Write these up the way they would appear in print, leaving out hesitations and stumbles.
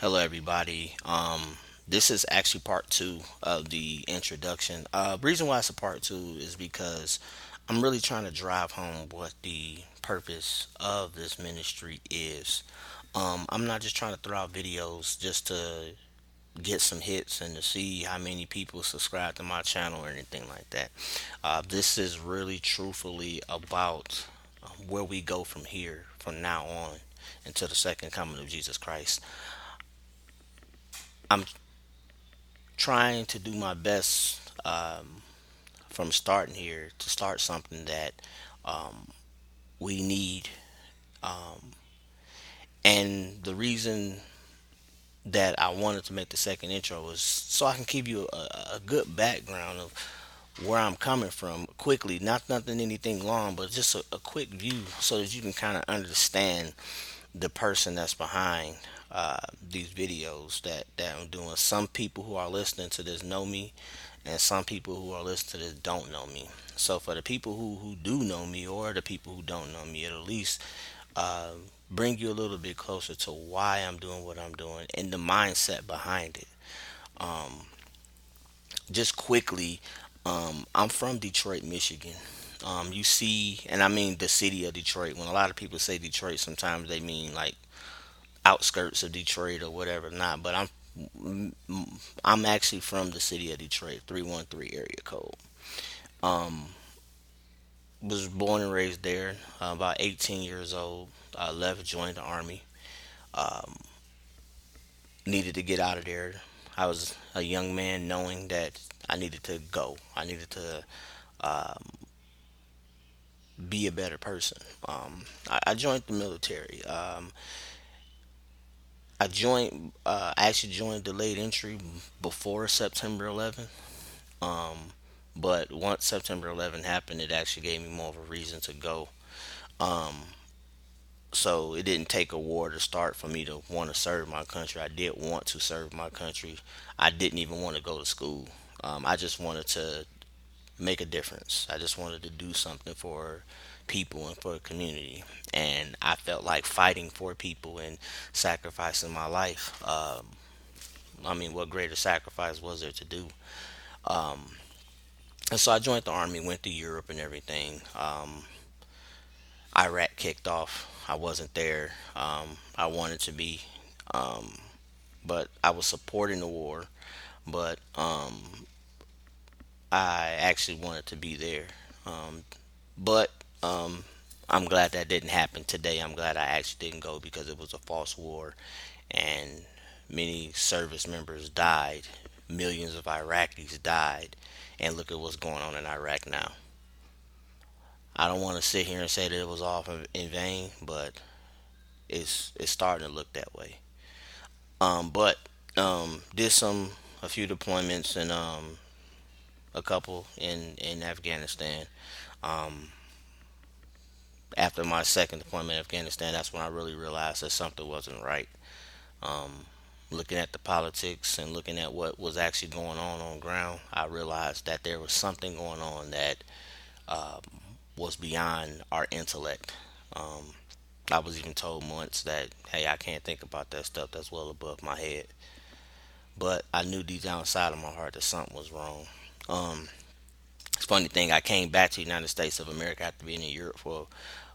Hello, everybody. This is actually part two of the introduction. Reason why it's a part two is because I'm really trying to drive home what the purpose of this ministry is. I'm not just trying to throw out videos just to get some hits and to see how many people subscribe to my channel or anything like that. This is really truthfully about where we go from here, from now on, until the second coming of Jesus Christ. I'm trying to do my best from starting here to start something that we need. And the reason that I wanted to make the second intro was so I can give you a good background of where I'm coming from quickly. Not nothing anything long, but just a quick view so that you can kind of understand the person that's behind these videos that I'm doing. Some people who are listening to this know me, and some people who are listening to this don't know me. So for the people who do know me, or the people who don't know me, it'll at least uh, bring you a little bit closer to why I'm doing what I'm doing and the mindset behind it. Just quickly, I'm from Detroit, Michigan. You see, and I mean the city of Detroit. When a lot of people say Detroit, sometimes they mean like outskirts of Detroit or whatever not. But I'm actually from the city of Detroit, 313 area code. Was born and raised there. About 18 years old, I left, joined the army. Needed to get out of there. I was a young man knowing that I needed to go. I needed to be a better person. I joined the military. I actually joined delayed entry before September 11th. But once September 11th happened, it actually gave me more of a reason to go. So it didn't take a war to start for me to want to serve my country. I did want to serve my country. I didn't even want to go to school. I just wanted to make a difference. I just wanted to do something for people and for the community. And I felt like fighting for people and sacrificing my life. I mean, what greater sacrifice was there to do? And so I joined the army, went to Europe and everything. Iraq kicked off. I wasn't there. I wanted to be, but I was supporting the war. But I actually wanted to be there. But I'm glad that didn't happen today. I'm glad I actually didn't go because it was a false war, and many service members died. Millions of Iraqis died, and look at what's going on in Iraq now. I don't want to sit here and say that it was all in vain, but it's starting to look that way. But did some a few deployments and a couple in Afghanistan. After my second deployment in Afghanistan, that's when I really realized that something wasn't right. Looking at the politics and looking at what was actually going on ground, I realized that there was something going on that was beyond our intellect. I was even told once that, hey, I can't think about that stuff. That's well above my head. But I knew deep down inside of my heart that something was wrong. Um, it's a funny thing. I came back to the United States of America after being in Europe for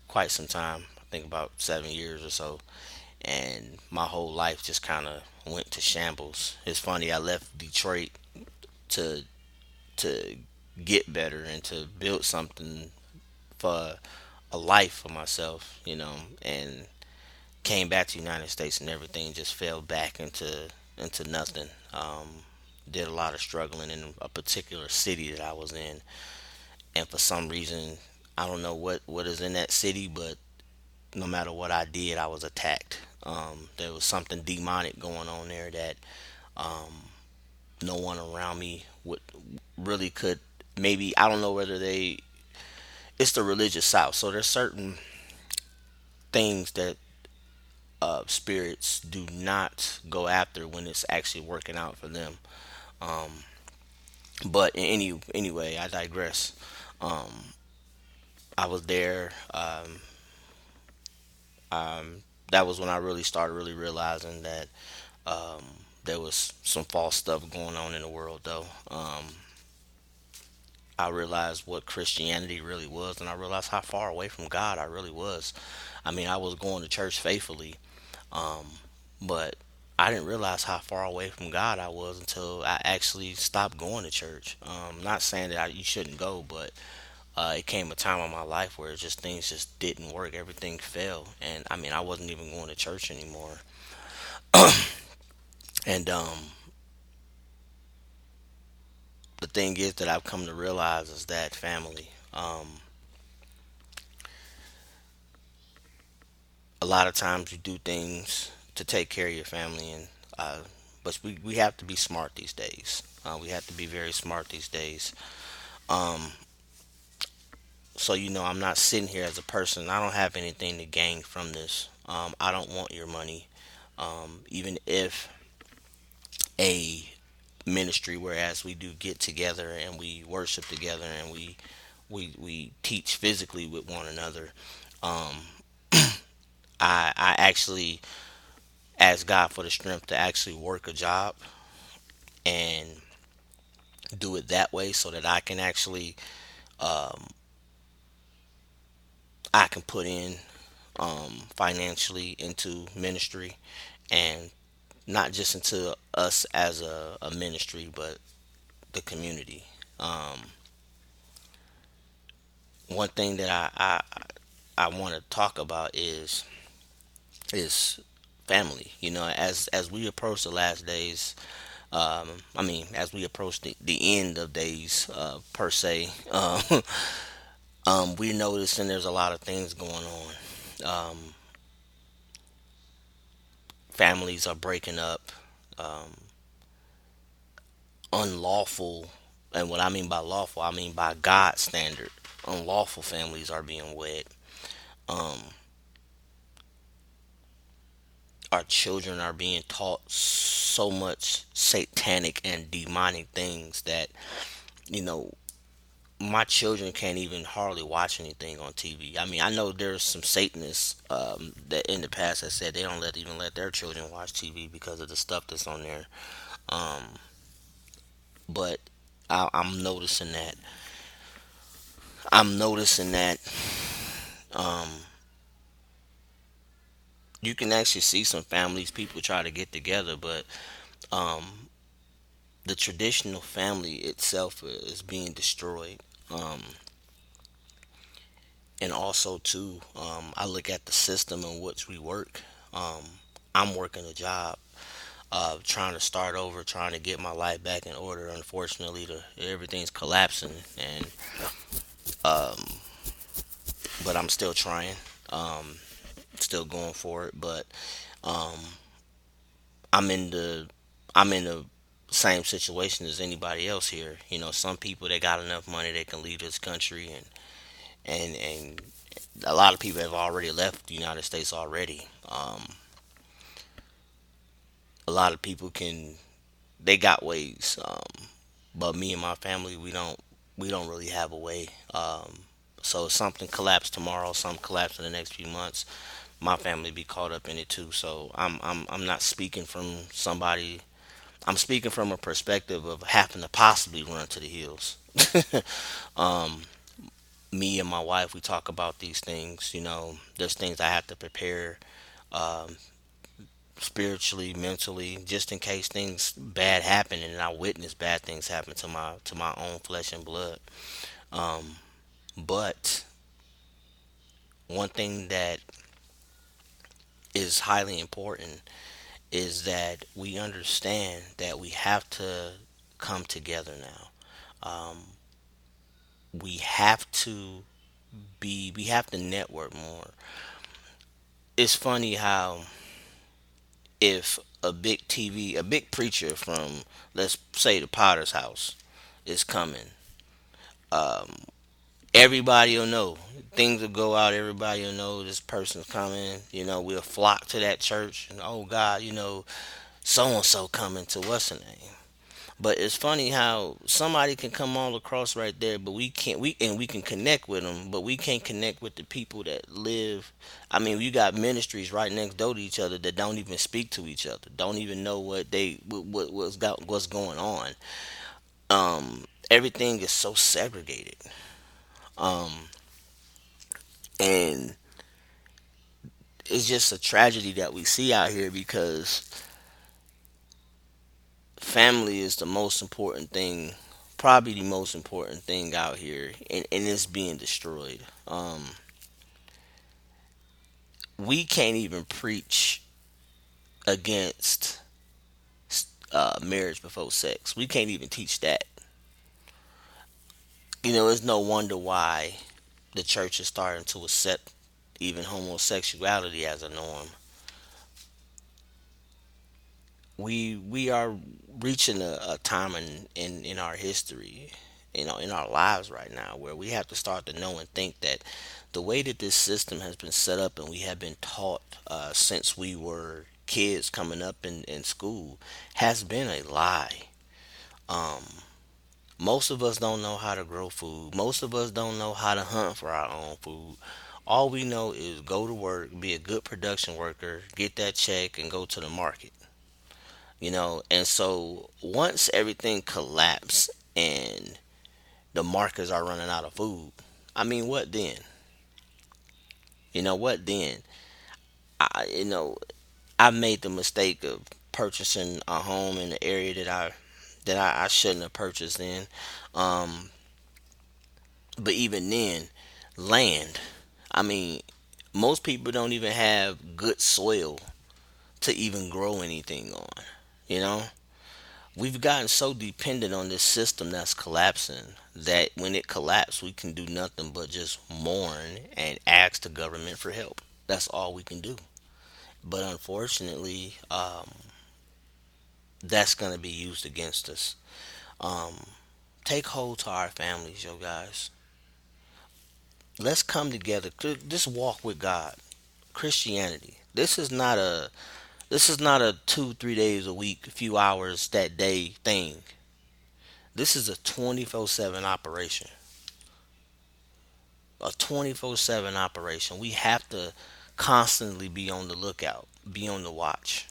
quite some time. I think about 7 years or so, and my whole life just kind of went to shambles. It's funny. I left Detroit to to get better and to build something for a life for myself, and came back to the United States and everything just fell back into nothing. Did a lot of struggling in a particular city that I was in, and for some reason, I don't know what is in that city, but no matter what I did, I was attacked. There was something demonic going on there that no one around me would really could. Maybe I don't know whether they. It's the religious South, so there's certain things that spirits do not go after when it's actually working out for them. But anyway, I digress. I was there. That was when I really started really realizing that Um, there was some false stuff going on in the world, though. I realized what Christianity really was, and I realized how far away from God I really was. I mean, I was going to church faithfully, um, but I didn't realize how far away from God I was until I actually stopped going to church. Not saying that you shouldn't go, but it came a time in my life where just things just didn't work. Everything fell, and I mean, I wasn't even going to church anymore. And the thing is that I've come to realize is that family. A lot of times you do things to take care of your family, and but we have to be smart these days. We have to be very smart these days. Um, so I'm not sitting here as a person. I don't have anything to gain from this. I don't want your money. Even if a ministry, whereas we do get together and we worship together and we teach physically with one another. Um, I actually ask God for the strength to actually work a job and do it that way so that I can actually I can put in financially into ministry, and not just into us as a ministry, but the community. Um, One thing that I want to talk about is family. As we approach the last days, I mean, as we approach the end of days, per se, we're noticing there's a lot of things going on. Um, Families are breaking up, um, unlawful, and what I mean by lawful, I mean by God's standard. Unlawful families are being wed. Um, our children are being taught so much satanic and demonic things that you know my children can't even hardly watch anything on TV. I mean, I know there's some Satanists that in the past that said they don't even let their children watch TV because of the stuff that's on there. Um, but I'm noticing that I'm noticing that um, you can actually see some families, people try to get together, but um, the traditional family itself is being destroyed. Um, and also too, I look at the system in which we work. Um, I'm working a job, trying to start over, trying to get my life back in order. Unfortunately, everything's collapsing, and but I'm still trying, um, still going for it. But um, I'm in the I'm in the same situation as anybody else here. Some people they got enough money they can leave this country, and a lot of people have already left the United States already. A lot of people can they got ways, but me and my family we don't really have a way. So if something collapsed tomorrow, something collapsed in the next few months, my family be caught up in it too. So I'm not speaking from somebody. I'm speaking from a perspective of having to possibly run to the hills. um, Me and my wife, we talk about these things. There's things I have to prepare, um, spiritually, mentally, just in case things bad happen, and I witness bad things happen to my own flesh and blood. Um, but one thing that is highly important is that we understand that we have to come together now. Um, we have to network more. It's funny how if a big preacher from, let's say, the Potter's house is coming, everybody will know. Things will go out. Everybody will know this person's coming. We'll flock to that church. And oh God, so and so coming to what's the name. But it's funny how somebody can come all across right there, but we can't. We can connect with them, but we can't connect with the people that live. I mean, you got ministries right next door to each other that don't even speak to each other, don't even know what's going on. Everything is so segregated, and it's just a tragedy that we see out here because family is the most important thing, probably the most important thing out here, and it's being destroyed. We can't even preach against marriage before sex. We can't even teach that. It's no wonder why the church is starting to accept even homosexuality as a norm. We are reaching a time in our history, in our lives right now, where we have to start to know and think that the way that this system has been set up and we have been taught since we were kids coming up in school has been a lie. Most of us don't know how to grow food. Most of us don't know how to hunt for our own food. All we know is go to work, be a good production worker, get that check, and go to the market. And so once everything collapsed and the markets are running out of food, I mean, what then? What then? I you know I made the mistake of purchasing a home in the area that I shouldn't have purchased in. Um, but even then, land. I mean, most people don't even have good soil to even grow anything on. You know, we've gotten so dependent on this system that's collapsing that when it collapses, we can do nothing but just mourn and ask the government for help. That's all we can do. But unfortunately, that's going to be used against us. Um, Take hold to our families, yo, guys. Let's come together. Just walk with God. Christianity. This is not a 2 3 days a week, a few hours that day thing. This is a 24/7 operation. A 24/7 operation. We have to constantly be on the lookout, be on the watch.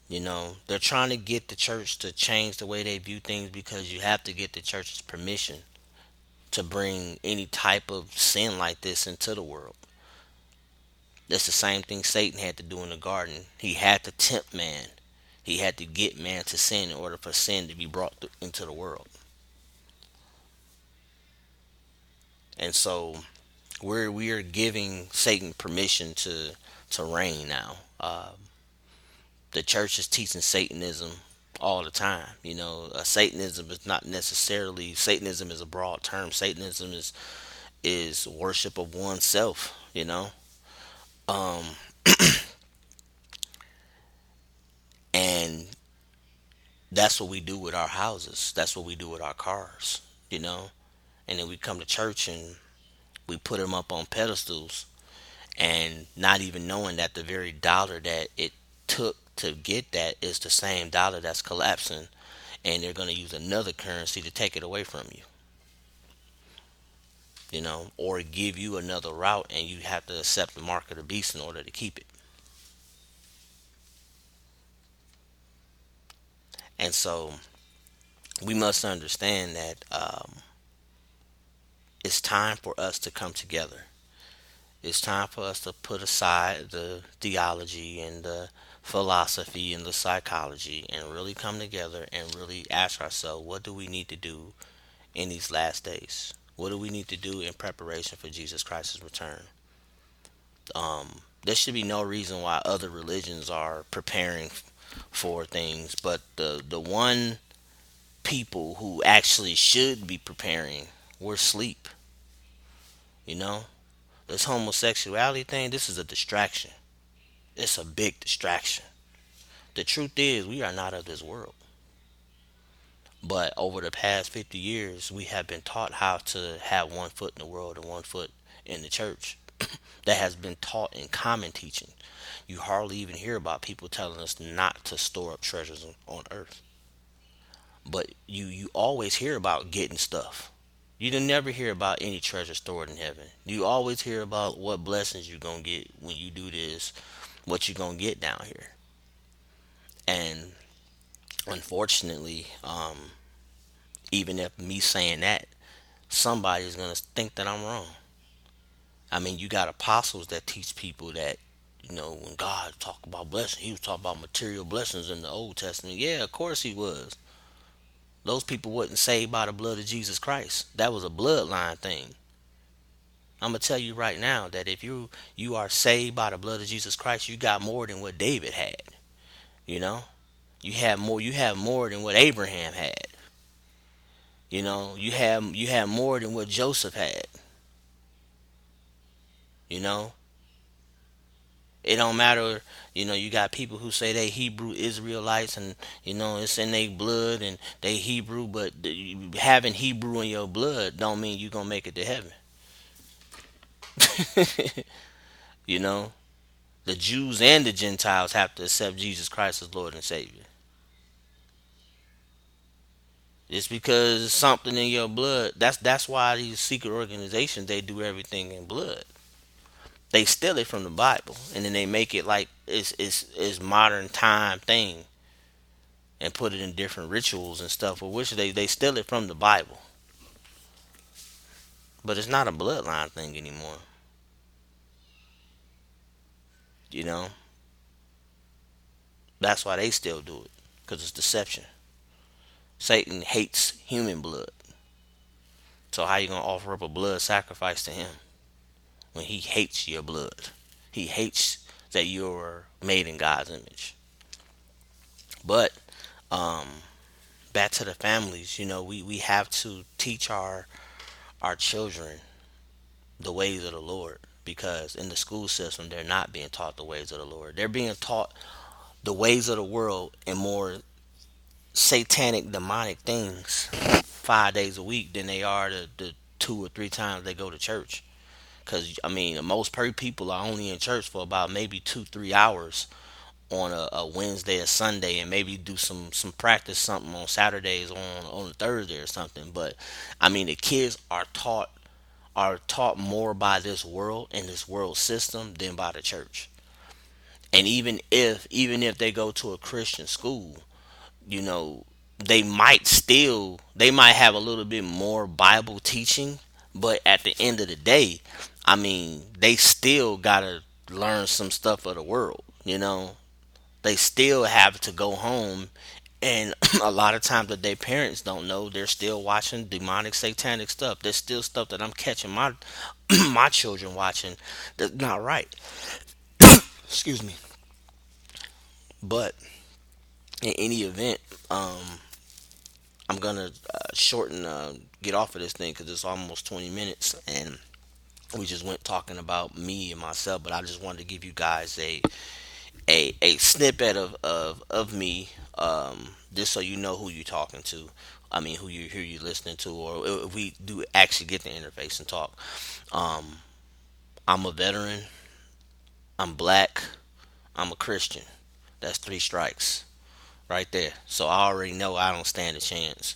They're trying to get the church to change the way they view things because you have to get the church's permission to bring any type of sin like this into the world. That's the same thing Satan had to do in the garden. He had to tempt man. He had to get man to sin in order for sin to be brought into the world. And so we are giving Satan permission to reign now. The church is teaching Satanism all the time. Satanism is not necessarily Satanism is a broad term. Satanism is worship of oneself. Um, and that's what we do with our houses. That's what we do with our cars. You know, and then we come to church and we put them up on pedestals, and not even knowing that the very dollar that it took to get that is the same dollar that's collapsing, and they're going to use another currency to take it away from you. Or give you another route, and you have to accept the mark of the beast in order to keep it. And so we must understand that it's time for us to come together. It's time for us to put aside the theology and the philosophy and the psychology and really come together and really ask ourselves, what do we need to do in these last days? What do we need to do in preparation for Jesus Christ's return? There should be no reason why other religions are preparing for things, but the one people who actually should be preparing, we're asleep. You know, this homosexuality thing, this is a distraction. It's a big distraction. The truth is, we are not of this world. But over the past 50 years, we have been taught how to have one foot in the world and one foot in the church. That has been taught in common teaching. You hardly even hear about people telling us not to store up treasures on earth. But you always hear about getting stuff. You don't never hear about any treasure stored in heaven. You always hear about what blessings you're gonna get when you do this, what you're gonna get down here. And unfortunately, even if me saying that, somebody's gonna think that I'm wrong. I mean, you got apostles that teach people that, when God talked about blessing, he was talking about material blessings in the Old Testament. Yeah, of course he was. Those people wasn't saved by the blood of Jesus Christ. That was a bloodline thing. I'm gonna tell you right now that if you are saved by the blood of Jesus Christ, you got more than what David had. You know, you have more than what Abraham had. You have more than what Joseph had. You know, it don't matter. You got people who say they Hebrew Israelites, and it's in their blood and they Hebrew, but having Hebrew in your blood don't mean you gonna make it to heaven. You know, the Jews and the Gentiles have to accept Jesus Christ as Lord and Savior. It's because it's something in your blood. That's why these secret organizations, they do everything in blood. They steal it from the Bible, and then they make it like it's modern time thing, and put it in different rituals and stuff. For which they steal it from the Bible, but it's not a bloodline thing anymore. You know, that's why they still do it, because it's deception. Satan hates human blood, so how you gonna offer up a blood sacrifice to him when he hates your blood? He hates that you're made in God's image. But um, back to the families, we have to teach our children the ways of the Lord, because in the school system they're not being taught the ways of the Lord. They're being taught the ways of the world and more satanic, demonic things 5 days a week than they are the 2 or 3 times they go to church. Because I mean, most people are only in church for about maybe 2 3 hours on a Wednesday or Sunday, and maybe do some practice something on Saturdays on a Thursday or something. But I mean, the kids are taught more by this world and this world system than by the church. And even if they go to a Christian school, you know, they might have a little bit more Bible teaching, but at the end of the day, I mean, they still gotta learn some stuff of the world. They still have to go home, and a lot of times that their parents don't know, they're still watching demonic satanic stuff. There's still stuff that I'm catching my my children watching that's not right. Excuse me. But in any event, I'm gonna shorten get off of this thing because it's almost 20 minutes, and we just went talking about me and myself. But I just wanted to give you guys a snippet of me, just so you know who you're talking to. I mean, who you listening to, or if we do actually get the interface and talk. Um, I'm a veteran. I'm black. I'm a Christian. That's 3 strikes right there. So I already know I don't stand a chance.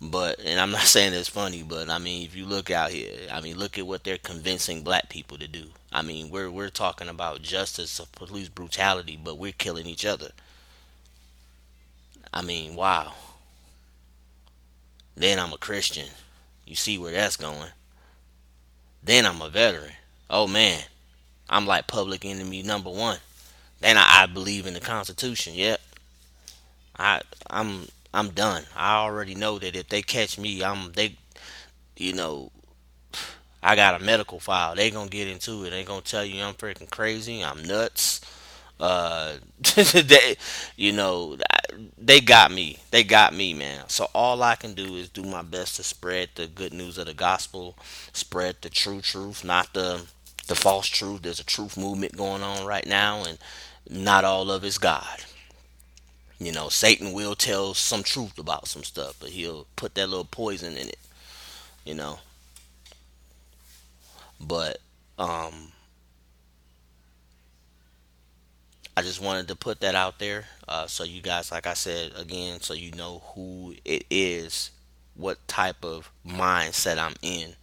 But and I'm not saying it's funny, but I mean, if you look out here, I mean, look at what they're convincing black people to do. I mean, we're talking about justice of police brutality, but we're killing each other. I mean, wow. Then I'm a Christian. You see where that's going. Then I'm a veteran. Oh man, I'm like public enemy number one. Then I believe in the Constitution. Yep, I I'm done. I already know that if they catch me, you know I got a medical file. They gonna get into it. They gonna tell you I'm freaking crazy. I'm nuts. They, you know, they got me. They got me, man. So all I can do is do my best to spread the good news of the gospel, spread the true truth, not the false truth. There's a truth movement going on right now, and not all of it's God. Satan will tell some truth about some stuff, but he'll put that little poison in it. You know, but um, I just wanted to put that out there, so you guys, like I said again, so you know who it is, what type of mindset I'm in,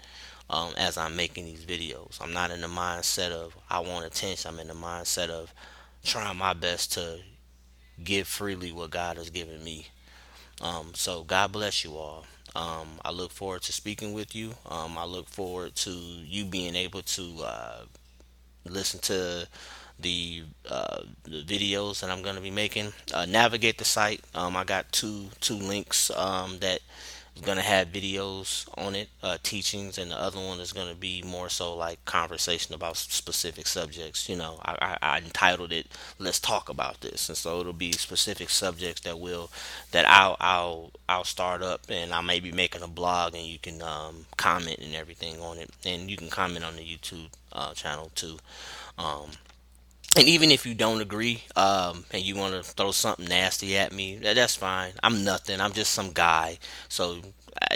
as I'm making these videos. I'm not in the mindset of I want attention. I'm in the mindset of trying my best to give freely what God has given me. So God bless you all. I look forward to speaking with you. I look forward to you being able to listen to the videos that I'm going to be making. Navigate the site. I got two links that is going to have videos on it, teachings, and the other one is going to be more so like conversation about specific subjects. I entitled it "Let's Talk About This," and so it'll be specific subjects that I'll start up, and I may be making a blog, and you can comment and everything on it, and you can comment on the YouTube channel too. Um, and even if you don't agree, and you want to throw something nasty at me, that's fine. I'm nothing. I'm just some guy. So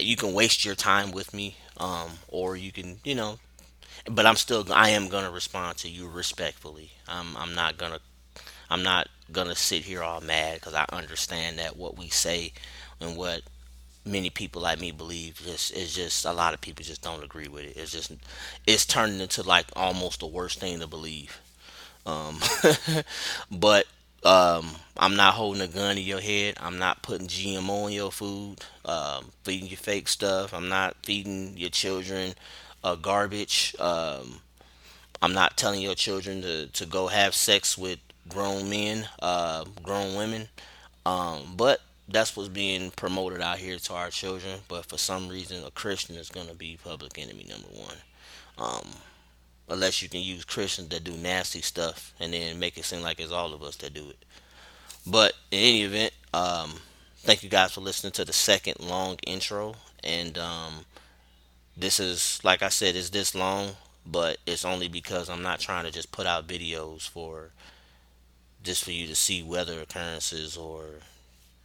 you can waste your time with me, or you can, But I am gonna respond to you respectfully. I'm not gonna sit here all mad because I understand that what we say and what many people like me believe is just a lot of people just don't agree with it. It's turning into like almost the worst thing to believe. Um, but I'm not holding a gun to your head. I'm not putting GMO in your food, feeding you fake stuff. I'm not feeding your children garbage. I'm not telling your children to go have sex with grown men, grown women. But that's what's being promoted out here to our children. But for some reason, a Christian is going to be public enemy number one. Um, Unless you can use Christians that do nasty stuff and then make it seem like it's all of us that do it. But in any event, thank you guys for listening to the second long intro. And this is, like I said, is this long, but it's only because I'm not trying to just put out videos for just for you to see weather occurrences or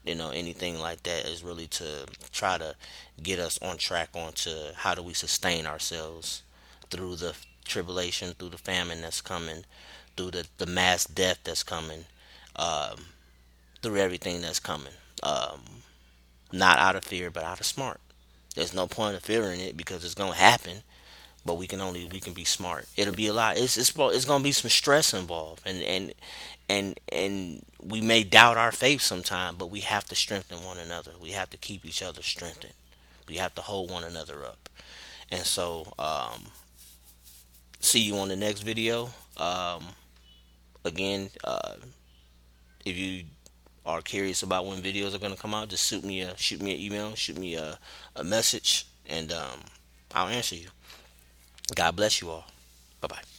anything like that. Is really to try to get us on track onto how do we sustain ourselves through the tribulation, through the famine that's coming, through the mass death that's coming, um, through everything that's coming. Not out of fear, but out of smart. There's no point of fearing it because it's gonna happen. But we can be smart. It'll be a lot. It's gonna be some stress involved, and we may doubt our faith sometime, but we have to strengthen one another. We have to keep each other strengthened. We have to hold one another up. And so, see you on the next video. Again, if you are curious about when videos are going to come out, just shoot me an email, shoot me a message, and I'll answer you. God bless you all. Bye bye.